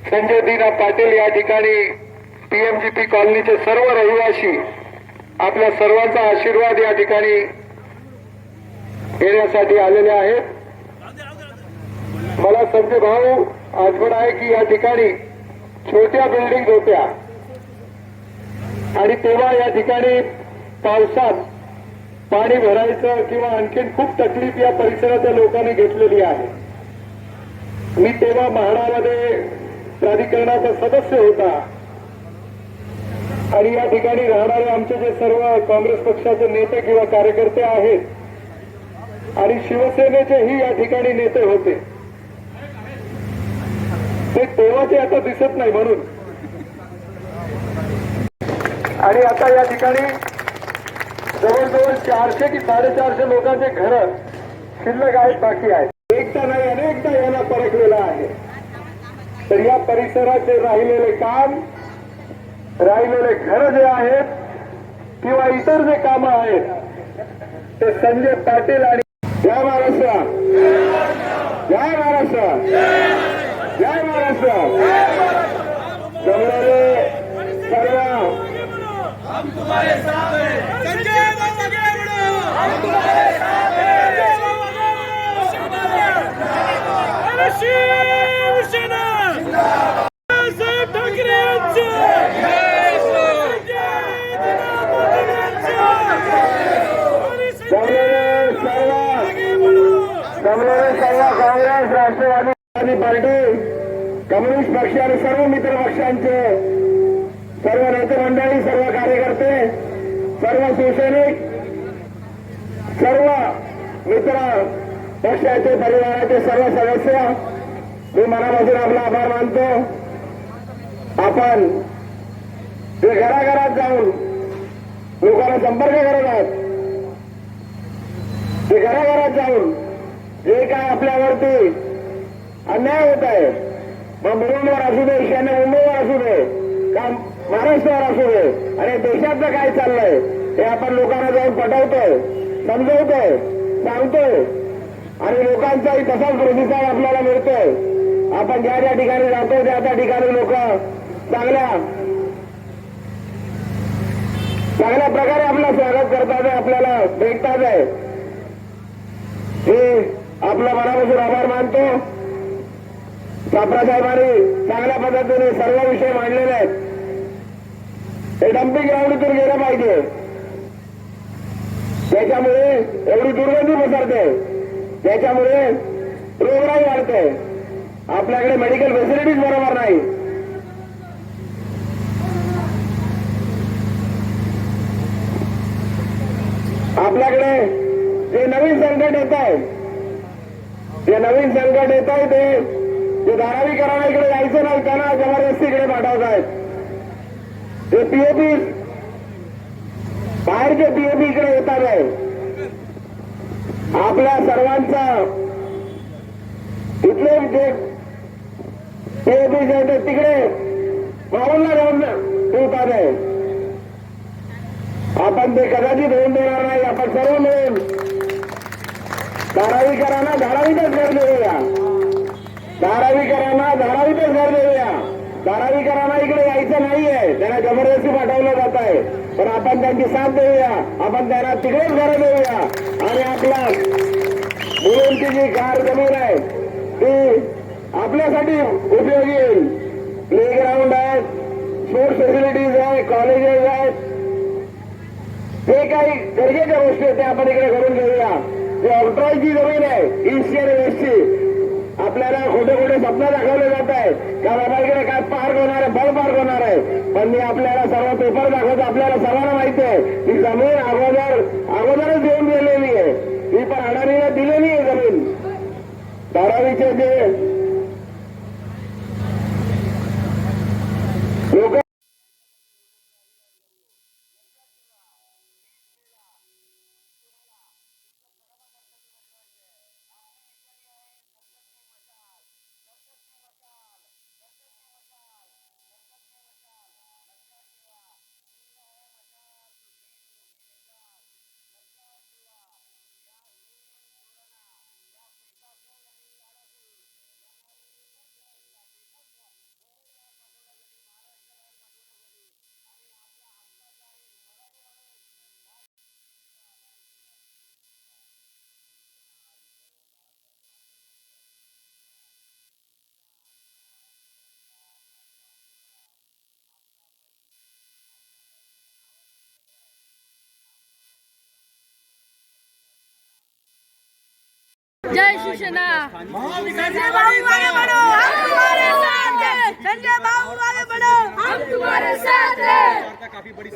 संजय दीना पाटील या ठिकाणी पीएमजीपी कॉलनीचे सर्व रहिवासी आपल्या सर्वांचा आशीर्वाद या ठिकाणी घेण्यासाठी आलेले आहेत. मला संजय भाऊ आठवण आहे की या ठिकाणी छोट्या बिल्डिंग होत्या आणि तेव्हा या ठिकाणी पावसात पाणी भरायचं किंवा आणखीन खूप तकलीफ या परिसराच्या लोकांनी घेतलेली आहे. मी तेव्हा म्हाडामध्ये प्राधिकरणाचा सदस्य होता आणि या ठिकाणी राहणारे आमचे जे सर्व काँग्रेस पक्षाचे नेते किंवा कार्यकर्ते आहेत आणि शिवसेनेचेही या ठिकाणी नेते होते ते तेव्हाचे आता दिसत नाही म्हणून. आणि आता या ठिकाणी जवळजवळ 400 की 450 लोकांचे घर शिल्लक आहेत, बाकी आहेत. एकदा नाही अनेकदा यांना परखलेला आहे. तर या परिसराचे राहिलेले काम, राहिलेले घर जे आहेत किंवा इतर जे कामं आहेत ते संजय पाटील आणि जय महाराष्ट्र, जय महाराष्ट्र, जय महाराष्ट्र जमणारे सर्व हम तुम्हारे साथ हैं. संजय शिवसेना साहेब ठाकरे सर्व काँग्रेस राष्ट्रवादी पार्टी कम्युनिस्ट पक्ष आणि सर्व मित्र पक्षांचे सर्व नेते मंडळी, सर्व कार्यकर्ते, सर्व शिवसैनिक, सर्व मित्र पक्षाचे परिवाराचे सर्व सदस्य मी मनापासून आपला आभार मानतो. आपण जे घराघरात जाऊन लोकांना संपर्क करत आहात, ते घराघरात जाऊन जे काय आपल्यावरती अन्याय होत आहे, मग मुरुमवर असू दे, ईशान्य मुंबईवर असू दे, का महाराष्ट्रावर असू दे, आणि देशातलं काय चाललंय हे आपण लोकांना जाऊन पटवतोय, समजवतोय, सांगतोय आणि लोकांचाही तसाच प्रतिसाद आपल्याला मिळतोय. आपण ज्या ज्या ठिकाणी जातो त्या त्या ठिकाणी लोक चांगल्या प्रकारे आपलं स्वागत करतात, आपल्याला भेटतात आहे. हे आपल्या मनापासून आभार मानतो. साहेबांनी चांगल्या पद्धतीने सर्व विषय मांडलेले आहेत. हे डम्पिंग ग्राउंडतून गेलं पाहिजे, त्याच्यामुळे एवढी दुर्गंधी पसरते, त्याच्यामुळे रोगराई वाढते. आपल्याकडे मेडिकल फॅसिलिटीज बरोबर नाही. आपल्याकडे जे नवीन संकट येत आहे, ते जे धारावीकरांना इकडे यायचं नाही त्यांना जबरदस्ती इकडे पाठवत आहेत. ते पीओपी बाहेरचे पीओपी इकडे येतात आहे. आपल्या सर्वांचा इथले जे पीओपी जे आहेत तिकडे माऊलला जाऊन ठेवतात आहे. आपण ते कदाचित होऊन देणार नाही. आपण सर्व मिळून धारावीकरांना धारावीतच घर देऊया. धारावीकरांना धारावीतच घर देऊया. धारावीकरांना इकडे यायचं नाहीये, त्यांना जबरदस्ती पाठवलं जात आहे. पण आपण त्यांची साथ देऊया. आपण त्यांना तिकडेच घरं देऊया आणि आपला मुलांची जी कार जमीन आहे ती आपल्यासाठी उपयोगी येईल. प्लेग्राऊंड आहेत, स्पोर्ट्स फॅसिलिटीज आहे, कॉलेजेस आहेत, जे काही गरजेच्या गोष्टी आहेत त्या आपण इकडे करून घेऊया. जे ऑक्ट्रॉयची जमीन आहे ईस्ट आणि वेस्टची, आपल्याला खोटे खोटे स्वप्न दाखवले जात आहे का बाबा इकडे काय पार्क होणार आहे, बल पार्क होणार आहे. पण मी आपल्याला सर्व पेपर दाखवतो. आपल्याला सर्वांना माहिती आहे ही जमीन अगोदरच देऊन दिलेली आहे. ही पण अडाणीला दिलेली आहे जमीन. धारावीचे जे लोक जय शिवसेना. संजय बाबू आगे बढ़ो, हम तुम्हारे साथ हैं. संजय बाबू आगे बढ़ो, हम तुम्हारे साथ हैं.